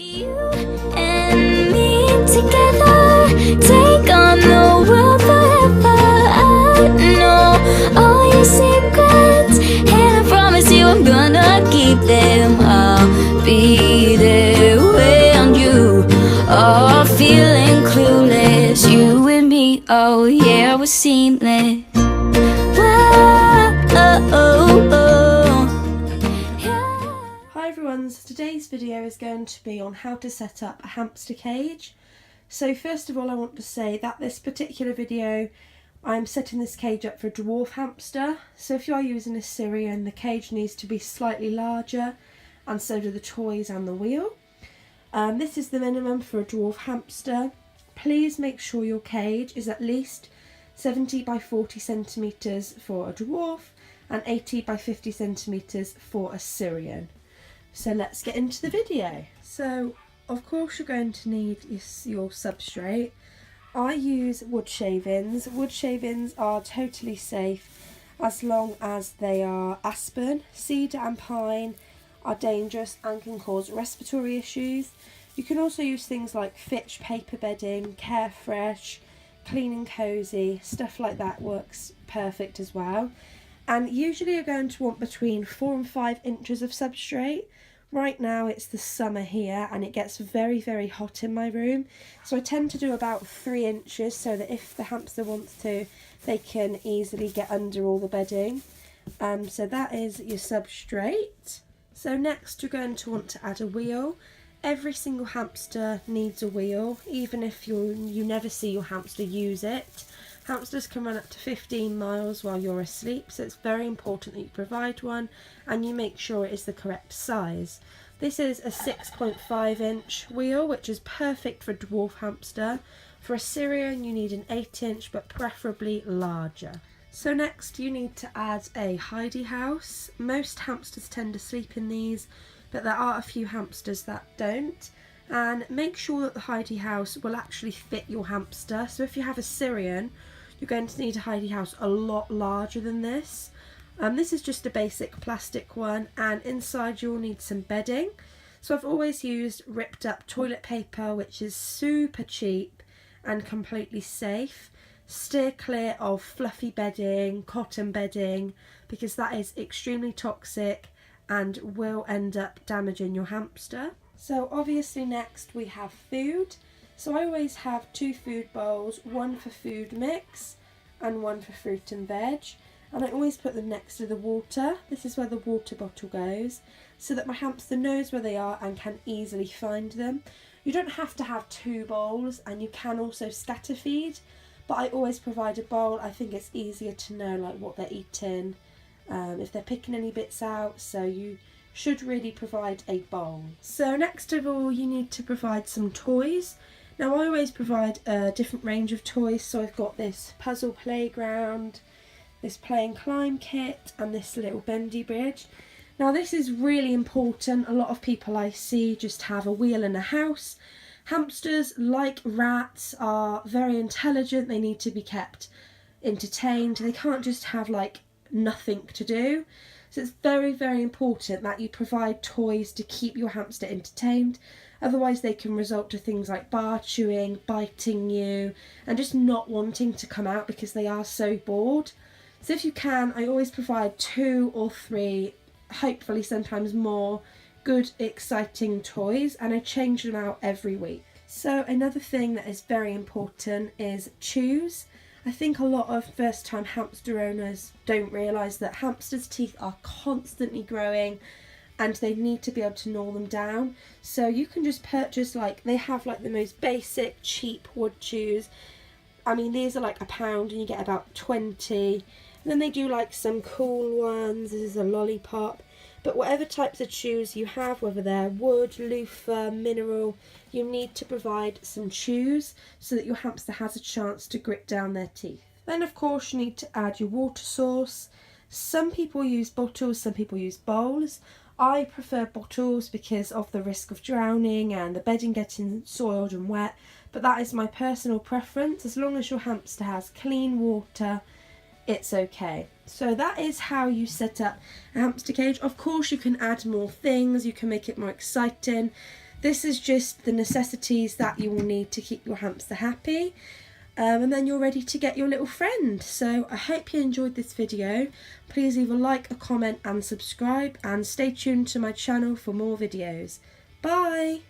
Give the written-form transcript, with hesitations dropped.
You and me together, take on the world forever. I know all your secrets, and I promise you I'm gonna keep them. I'll be there when you are feeling clueless. You and me, oh yeah, we're seamless. Hi everyone, so today's video is going to be on how to set up a hamster cage. So first of all I want to say that this particular video I'm setting this cage up for a dwarf hamster. So if you are using a Syrian, the cage needs to be slightly larger, and so do the toys and the wheel. This is the minimum for a dwarf hamster. Please make sure your cage is at least 70 by 40 centimetres for a dwarf and 80 by 50 centimetres for a Syrian. So let's get into the video. So of course you're going to need your substrate. I use wood shavings. Wood shavings are totally safe as long as they are aspen. Cedar and pine are dangerous and can cause respiratory issues. You can also use things like Fitch paper bedding, Carefresh, Clean and Cozy, stuff like that works perfect as well. And usually you're going to want between 4 and 5 inches of substrate. Right now it's the summer here and it gets very, very hot in my room. So I tend to do about 3 inches so that if the hamster wants to, they can easily get under all the bedding. So that is your substrate. So next you're going to want to add a wheel. Every single hamster needs a wheel, even if you never see your hamster use it. Hamsters can run up to 15 miles while you're asleep, so it's very important that you provide one and you make sure it is the correct size. This is a 6.5 inch wheel, which is perfect for a dwarf hamster. For a Syrian you need an 8 inch, but preferably larger. So next you need to add a hidey house. Most hamsters tend to sleep in these, but there are a few hamsters that don't. And make sure that the hidey house will actually fit your hamster. So if you have a Syrian, you're going to need a hidey house a lot larger than this. This is just a basic plastic one, and inside you'll need some bedding. So I've always used ripped up toilet paper, which is super cheap and completely safe. Steer clear of fluffy bedding, cotton bedding, because that is extremely toxic and will end up damaging your hamster. So obviously next we have food. So I always have 2 food bowls, one for food mix and one for fruit and veg. And I always put them next to the water. This is where the water bottle goes, so that my hamster knows where they are and can easily find them. You don't have to have 2 bowls, and you can also scatter feed, but I always provide a bowl. I think it's easier to know like what they're eating, if they're picking any bits out, so you should really provide a bowl. So next of all you need to provide some toys. Now I always provide a different range of toys, so I've got this puzzle playground, this play and climb kit, and this little bendy bridge. Now this is really important. A lot of people I see just have a wheel in a house. Hamsters, like rats, are very intelligent. They need to be kept entertained. They can't just have like nothing to do. So it's very, very important that you provide toys to keep your hamster entertained. Otherwise they can result to things like bar chewing, biting you, and just not wanting to come out because they are so bored. So if you can, I always provide 2 or 3, hopefully sometimes more, good exciting toys, and I change them out every week. So another thing that is very important is chews. I think a lot of first time hamster owners don't realise that hamsters' teeth are constantly growing and they need to be able to gnaw them down. So you can just purchase, like, they have like the most basic cheap wood chews. I mean, these are like £1 and you get about 20. And then they do like some cool ones. This is a lollipop. But whatever types of chews you have, whether they're wood, loofah, mineral, you need to provide some chews so that your hamster has a chance to grit down their teeth. Then of course you need to add your water source. Some people use bottles, some people use bowls. I prefer bottles because of the risk of drowning and the bedding getting soiled and wet, but that is my personal preference. As long as your hamster has clean water, it's okay. So that is how you set up a hamster cage. Of course you can add more things, you can make it more exciting. This is just the necessities that you will need to keep your hamster happy. And then you're ready to get your little friend. So I hope you enjoyed this video. Please leave a like, a comment and subscribe, and stay tuned to my channel for more videos. Bye!